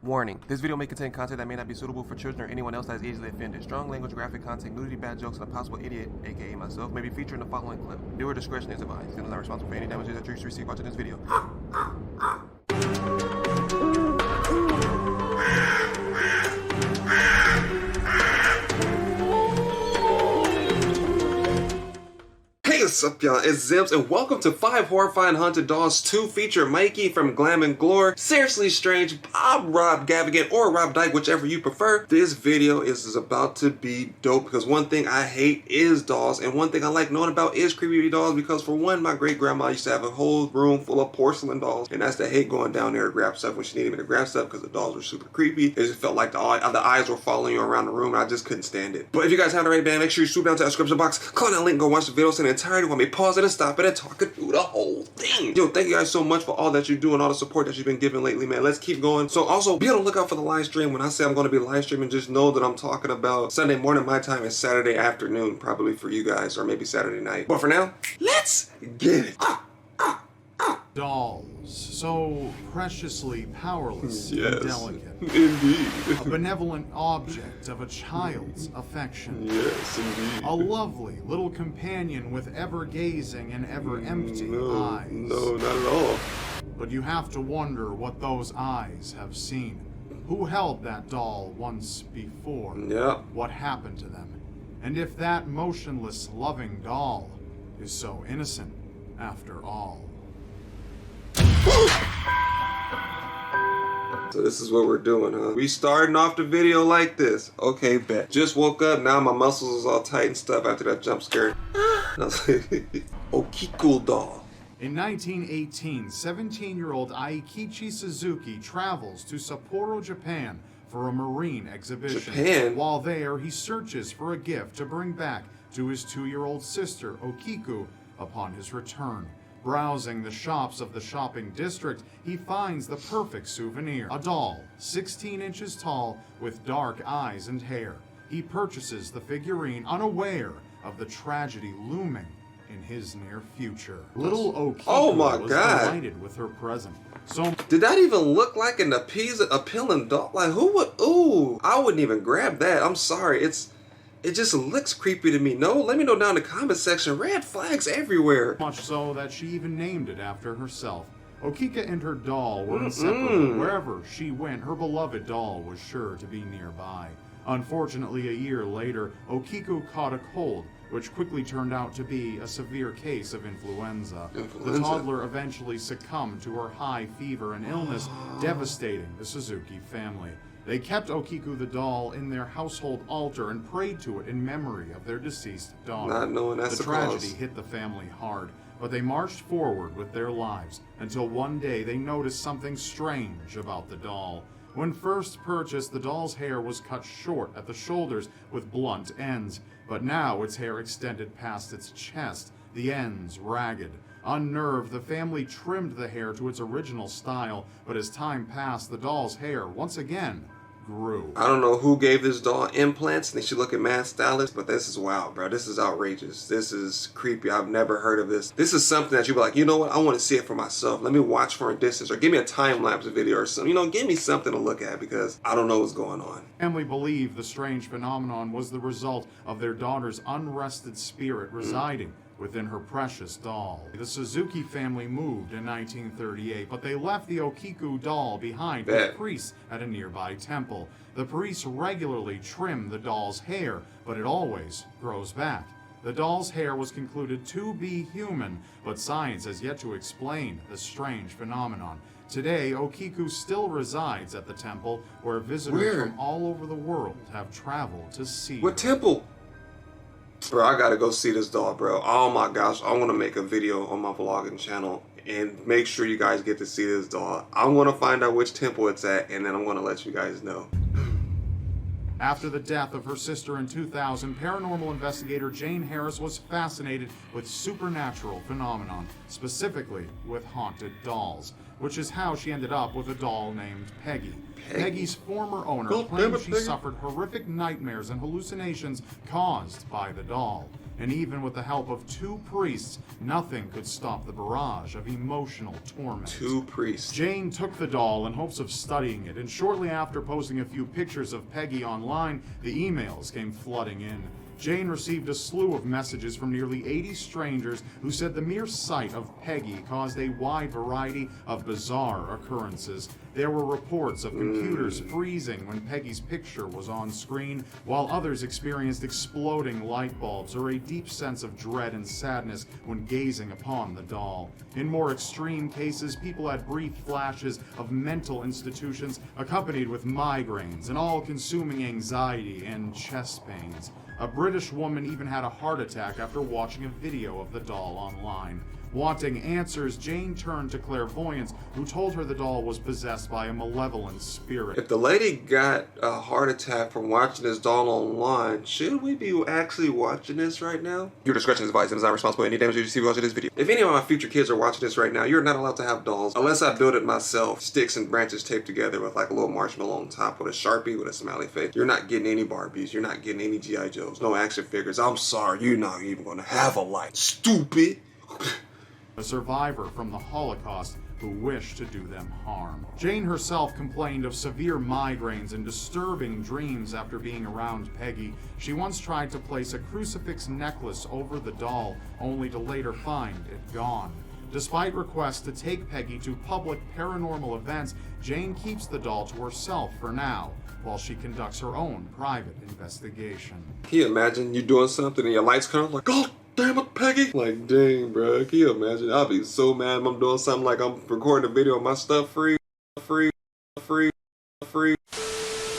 Warning, this video may contain content that may not be suitable for children or anyone else that is easily offended. Strong language, graphic content, nudity, bad jokes, and a possible idiot, aka myself, may be featured in the following clip. Viewer discretion is advised. And is not responsible for any damages that you receive watching this video. Hey, what's up, y'all? It's Zems, and welcome to 5 Horrifying Haunted Dolls 2 feature Mikey from Glam and Glore, Seriously Strange, Bob Rob Gavigan, or Rob Dyke, whichever you prefer. This video is about to be dope because one thing I hate is dolls, and one thing I like knowing about is creepy dolls because, for one, my great grandma used to have a whole room full of porcelain dolls, and that's the hate going down there to grab stuff when she needed me to grab stuff because the dolls were super creepy. It just felt like the eyes were following you around the room, and I just couldn't stand it. But if you guys haven't already, man, make sure you swoop down to the description box, click on that link, and go watch the video in its entirety while me pause it and stop it and talking through the whole thing. Yo, thank you guys so much for all that you do and all the support that you've been giving lately, man. Let's keep going. So also, be on the lookout for the live stream. When I say I'm going to be live streaming, just know that I'm talking about Sunday morning my time and Saturday afternoon, probably for you guys, or maybe Saturday night. But for now, let's get it. Dolls, so preciously powerless and delicate. Indeed. A benevolent object of a child's affection. Yes, indeed. A lovely little companion with ever-gazing and ever-empty eyes. No, not at all. But you have to wonder what those eyes have seen. Who held that doll once before? Yeah. What happened to them? And if that motionless, loving doll is so innocent after all. So this is what we're doing, huh? We starting off the video like this. Okay, bet. Just woke up, now my muscles is all tight and stuff after that jump scare. Okiku doll. In 1918, 17-year-old Aikichi Suzuki travels to Sapporo, Japan for a marine exhibition. Japan? While there, he searches for a gift to bring back to his 2-year-old sister, Okiku, upon his return. Browsing the shops of the shopping district, he finds the perfect souvenir. A doll, 16 inches tall, with dark eyes and hair. He purchases the figurine, unaware of the tragedy looming in his near future. Little Okiku was delighted with her present. So did that even look like an appealing doll? Like, who would? Ooh, I wouldn't even grab that. I'm sorry. It just looks creepy to me. No, let me know down in the comment section. Red flags everywhere. Much so that she even named it after herself. Okiku and her doll were inseparable. Wherever she went, her beloved doll was sure to be nearby. Unfortunately, a year later, Okiku caught a cold, which quickly turned out to be a severe case of influenza. The toddler eventually succumbed to her high fever and illness, devastating the Suzuki family. They kept Okiku the doll in their household altar and prayed to it in memory of their deceased daughter. Not knowing that's the tragedy hit the family hard, but they marched forward with their lives until one day they noticed something strange about the doll. When first purchased, the doll's hair was cut short at the shoulders with blunt ends, but now its hair extended past its chest, the ends ragged. Unnerved, the family trimmed the hair to its original style, but as time passed, the doll's hair once again grew. I don't know who gave this doll implants. They should look at mad stylists, but this is wild, bro. This is outrageous. This is creepy. I've never heard of this. This is something that you'd be like, you know what? I want to see it for myself. Let me watch from a distance, or give me a time-lapse video or something. You know, give me something to look at because I don't know what's going on. Family believe the strange phenomenon was the result of their daughter's unrested spirit residing within her precious doll. The Suzuki family moved in 1938, but they left the Okiku doll behind with priests at a nearby temple. The priests regularly trim the doll's hair, but it always grows back. The doll's hair was concluded to be human, but science has yet to explain the strange phenomenon. Today, Okiku still resides at the temple, where visitors from all over the world have traveled to see her. What temple? Bro, I gotta go see this doll, bro. Oh my gosh, I want to make a video on my vlogging channel and make sure you guys get to see this doll. I want to find out which temple it's at, and then I'm going to let you guys know. After the death of her sister in 2000, paranormal investigator Jane Harris was fascinated with supernatural phenomenon, specifically with haunted dolls, which is how she ended up with a doll named Peggy. Peggy's former owner claimed she suffered horrific nightmares and hallucinations caused by the doll. and even with the help of 2 priests, nothing could stop the barrage of emotional torment. 2 priests. Jane took the doll in hopes of studying it, and shortly after posting a few pictures of Peggy online, the emails came flooding in. Jane received a slew of messages from nearly 80 strangers who said the mere sight of Peggy caused a wide variety of bizarre occurrences. There were reports of computers freezing when Peggy's picture was on screen, while others experienced exploding light bulbs or a deep sense of dread and sadness when gazing upon the doll. In more extreme cases, people had brief flashes of mental institutions accompanied with migraines and all-consuming anxiety and chest pains. A British woman even had a heart attack after watching a video of the doll online. Wanting answers, Jane turned to clairvoyants, who told her the doll was possessed by a malevolent spirit. If the lady got a heart attack from watching this doll online, should we be actually watching this right now? Your discretion is advised and is not responsible for any damage you receive watching this video. If any of my future kids are watching this right now, you're not allowed to have dolls unless I build it myself. Sticks and branches taped together with like a little marshmallow on top with a Sharpie with a smiley face. You're not getting any Barbies. You're not getting any G.I. Joes. No action figures. I'm sorry. You're not even going to have a life. Stupid. A survivor from the Holocaust who wished to do them harm. Jane herself complained of severe migraines and disturbing dreams after being around Peggy. She once tried to place a crucifix necklace over the doll, only to later find it gone. Despite requests to take Peggy to public paranormal events, Jane keeps the doll to herself for now, while she conducts her own private investigation. Can you imagine you doing something and your lights come on like, God damn it, Peggy? Like, dang, bro. Can you imagine? I'll be so mad if I'm doing something like I'm recording a video of my stuff free.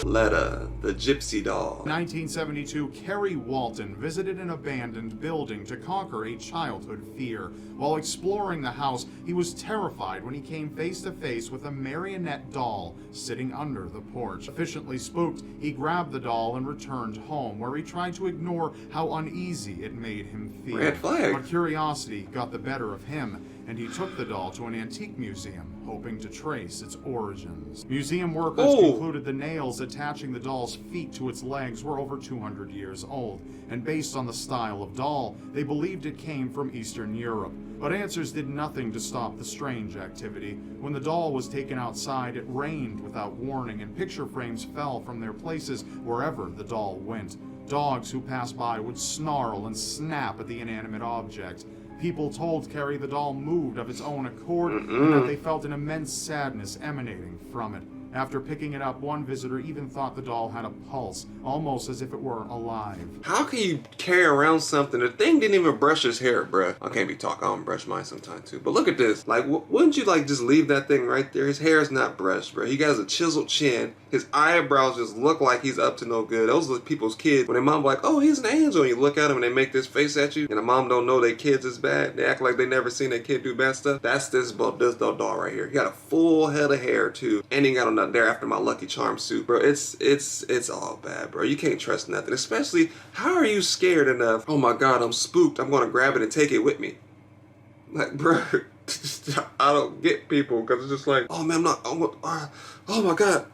Letta, the gypsy doll. 1972, Kerry Walton visited an abandoned building to conquer a childhood fear. While exploring the house, he was terrified when he came face to face with a marionette doll sitting under the porch. Sufficiently spooked, he grabbed the doll and returned home, where he tried to ignore how uneasy it made him feel. Red flag. But curiosity got the better of him, and he took the doll to an antique museum, hoping to trace its origins. Museum workers concluded the nails attaching the doll's feet to its legs were over 200 years old, and based on the style of doll, they believed it came from Eastern Europe. But answers did nothing to stop the strange activity. When the doll was taken outside, it rained without warning, and picture frames fell from their places wherever the doll went. Dogs who passed by would snarl and snap at the inanimate object. People told Kerry the doll moved of its own accord and that they felt an immense sadness emanating from it. After picking it up, one visitor even thought the doll had a pulse, almost as if it were alive. How can you carry around something? The thing didn't even brush his hair, bruh. I can't be talking. I don't brush mine sometimes too. But look at this. Like, wouldn't you like just leave that thing right there? His hair is not brushed, bruh. He has a chiseled chin. His eyebrows just look like he's up to no good. Those are people's kids. When their mom be like, oh, he's an angel. And you look at him and they make this face at you. And the mom don't know their kids is bad. They act like they never seen their kid do bad stuff. That's this doll right here. He got a full head of hair too. And he got on that there after my Lucky Charm suit, bro. It's all bad, bro. You can't trust nothing. Especially, how are you scared enough? Oh my God, I'm spooked. I'm gonna grab it and take it with me. Like, bro, I don't get people because it's just like, oh man, oh my God.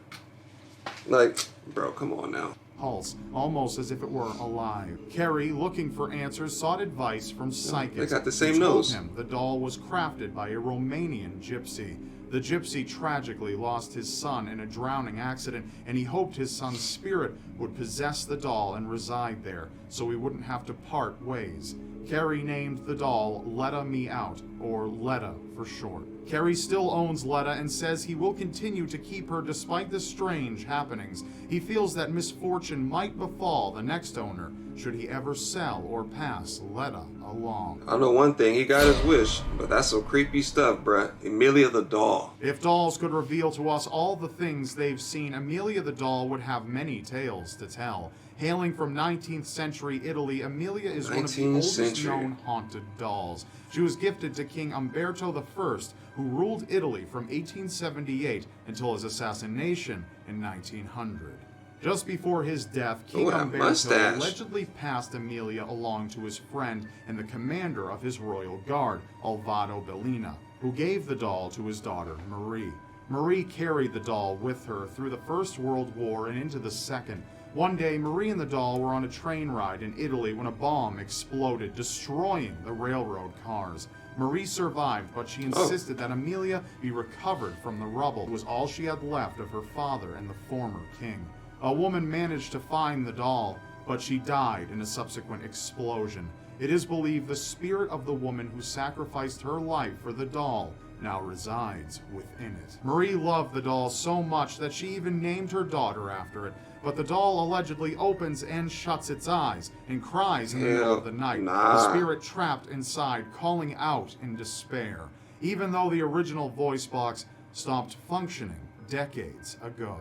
Like, bro, come on now. Pulse, almost as if it were alive. Kerry, looking for answers, sought advice from psychics. They got the same who told nose. him the doll was crafted by a Romanian gypsy. The gypsy tragically lost his son in a drowning accident, and he hoped his son's spirit would possess the doll and reside there, so he wouldn't have to part ways. Kerry named the doll Letta Me Out, or Letta for short. Kerry still owns Letta and says he will continue to keep her despite the strange happenings. He feels that misfortune might befall the next owner should he ever sell or pass Letta along. I know one thing, he got his wish, but that's some creepy stuff, bruh. Emilia the doll. If dolls could reveal to us all the things they've seen, Emilia the doll would have many tales to tell. Hailing from 19th century Italy, Emilia is one of the oldest known haunted dolls. She was gifted to King Umberto I, who ruled Italy from 1878 until his assassination in 1900. Just before his death, King Umberto allegedly passed Emilia along to his friend and the commander of his royal guard, Alvaro Bellina, who gave the doll to his daughter, Marie. Marie carried the doll with her through the First World War and into the Second. One day, Marie and the doll were on a train ride in Italy when a bomb exploded, destroying the railroad cars. Marie survived, but she insisted that Emilia be recovered from the rubble. It was all she had left of her father and the former king. A woman managed to find the doll, but she died in a subsequent explosion. It is believed the spirit of the woman who sacrificed her life for the doll now resides within it. Marie loved the doll so much that she even named her daughter after it, but the doll allegedly opens and shuts its eyes and cries in the middle of the night, the spirit trapped inside calling out in despair, even though the original voice box stopped functioning decades ago.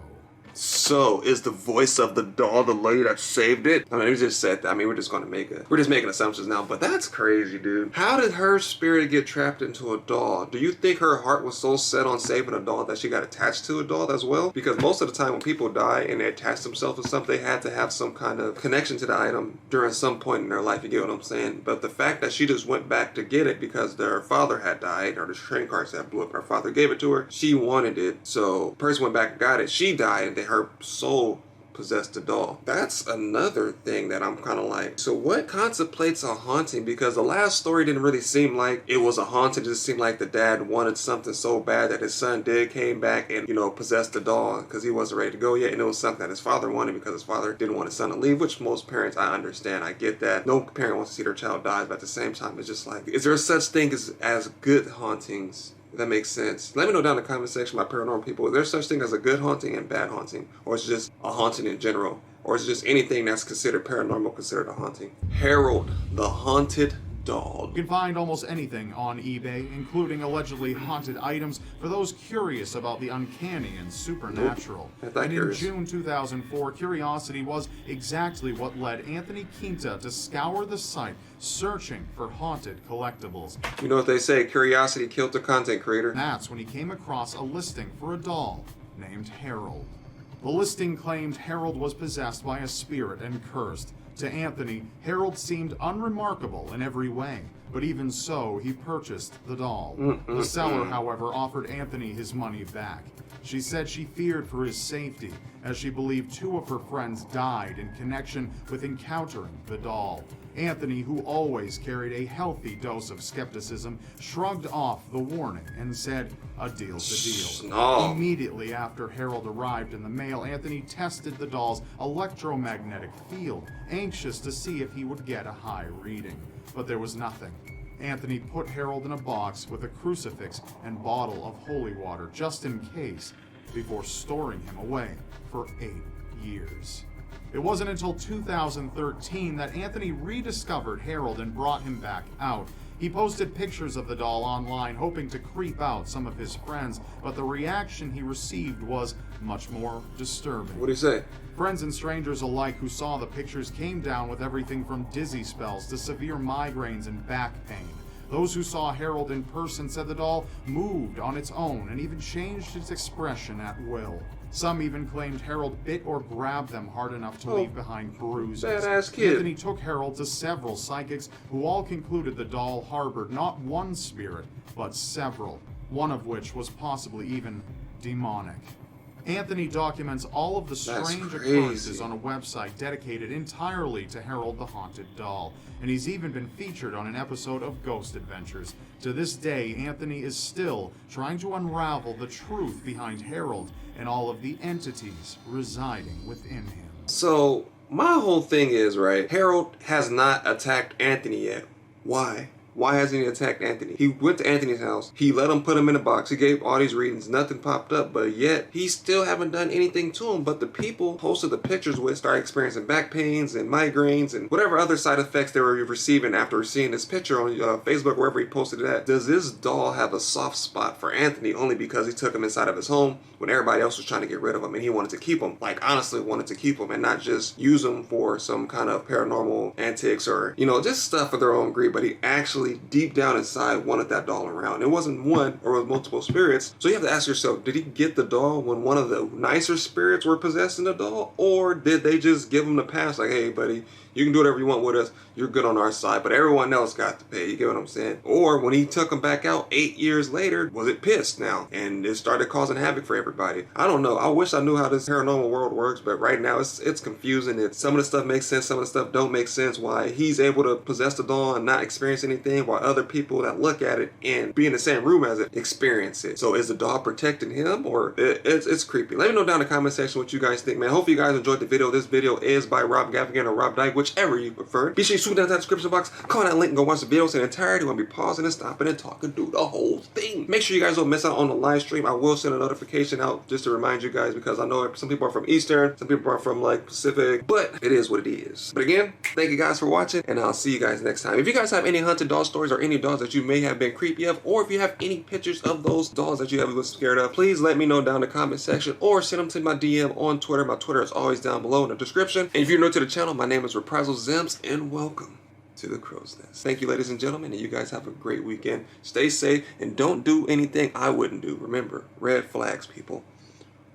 So, is the voice of the doll the lady that saved it? I mean, we just said that. I mean, we're just making assumptions now, but that's crazy, dude. How did her spirit get trapped into a doll? Do you think her heart was so set on saving a doll that she got attached to a doll as well? Because most of the time when people die and they attach themselves to something, they had to have some kind of connection to the item during some point in their life, you get what I'm saying? But the fact that she just went back to get it because their father had died, or the train cars had blew up, her father gave it to her, she wanted it. So, person went back and got it, she died, and her soul possessed the doll. That's another thing that I'm kind of like, so what contemplates a haunting? Because the last story didn't really seem like it was a haunting. It just seemed like the dad wanted something so bad that his son came back and, possessed the doll because he wasn't ready to go yet, and it was something that his father wanted because his father didn't want his son to leave, which most parents, I understand, I get that. No parent wants to see their child die, but at the same time, it's just like, is there such thing as good hauntings? If that makes sense. Let me know down in the comment section, my paranormal people. Is there such thing as a good haunting and bad haunting? Or is it just a haunting in general? Or is it just anything that's considered paranormal considered a haunting? Harold, the haunted dog. You can find almost anything on eBay, including allegedly haunted items for those curious about the uncanny and supernatural. And in June 2004, curiosity was exactly what led Anthony Quinta to scour the site searching for haunted collectibles. You know what they say, curiosity killed the content creator. That's when he came across a listing for a doll named Harold. The listing claimed Harold was possessed by a spirit and cursed. To Anthony, Harold seemed unremarkable in every way, but even so, he purchased the doll. The seller, however, offered Anthony his money back. She said she feared for his safety, as she believed 2 of her friends died in connection with encountering the doll. Anthony, who always carried a healthy dose of skepticism, shrugged off the warning and said, "A deal's a deal." No. Immediately after Harold arrived in the mail, Anthony tested the doll's electromagnetic field, anxious to see if he would get a high reading. But there was nothing. Anthony put Harold in a box with a crucifix and bottle of holy water, just in case, before storing him away for 8 years. It wasn't until 2013 that Anthony rediscovered Harold and brought him back out. He posted pictures of the doll online, hoping to creep out some of his friends, but the reaction he received was much more disturbing. What did he say? Friends and strangers alike who saw the pictures came down with everything from dizzy spells to severe migraines and back pain. Those who saw Harold in person said the doll moved on its own and even changed its expression at will. Some even claimed Harold bit or grabbed them hard enough to leave behind bruises. Badass kid. Anthony took Harold to several psychics who all concluded the doll harbored not one spirit, but several, one of which was possibly even demonic. Anthony documents all of the strange occurrences on a website dedicated entirely to Harold the Haunted Doll, and he's even been featured on an episode of Ghost Adventures. To this day, Anthony is still trying to unravel the truth behind Harold and all of the entities residing within him. So, my whole thing is, right, Harold has not attacked Anthony yet. Why? Why hasn't he attacked Anthony? He went to Anthony's house. He let him put him in a box. He gave all these readings. Nothing popped up. But yet, he still haven't done anything to him. But the people posted the pictures with started experiencing back pains and migraines and whatever other side effects they were receiving after seeing this picture on Facebook, wherever he posted it at. Does this doll have a soft spot for Anthony only because he took him inside of his home when everybody else was trying to get rid of him and he wanted to keep him? Like, honestly wanted to keep him and not just use him for some kind of paranormal antics or, just stuff for their own greed. But he actually actually deep down inside wanted that doll around. It wasn't one or was multiple spirits. So you have to ask yourself, did he get the doll when one of the nicer spirits were possessing the doll? Or did they just give him the pass like, hey buddy, you can do whatever you want with us. You're good on our side, but everyone else got to pay. You get what I'm saying? Or when he took him back out 8 years later, was it pissed now? And it started causing havoc for everybody. I don't know. I wish I knew how this paranormal world works, but right now it's confusing. Some of the stuff makes sense, some of the stuff don't make sense. Why he's able to possess the doll and not experience anything, while other people that look at it and be in the same room as it experience it. So is the doll protecting him, or it's creepy? Let me know down in the comment section what you guys think, man. Hopefully you guys enjoyed the video. This video is by Rob Gaffigan or Rob Dyke, whichever you prefer. Be sure you swoop down to that description box, call that link, and go watch the videos in entirety. We'll be pausing and stopping and talking through the whole thing. Make sure you guys don't miss out on the live stream. I will send a notification out just to remind you guys, because I know some people are from Eastern, some people are from like Pacific, but it is what it is. But again, thank you guys for watching, and I'll see you guys next time. If you guys have any haunted doll stories or any dolls that you may have been creepy of, or if you have any pictures of those dolls that you have been scared of, please let me know down in the comment section, or send them to my DM on Twitter. My Twitter is always down below in the description. And if you're new to the channel, my name is Reprisalzems, and welcome to the Crow's Nest. Thank you, ladies and gentlemen, and you guys have a great weekend. Stay safe and don't do anything I wouldn't do. Remember, red flags, people.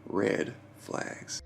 Red flags.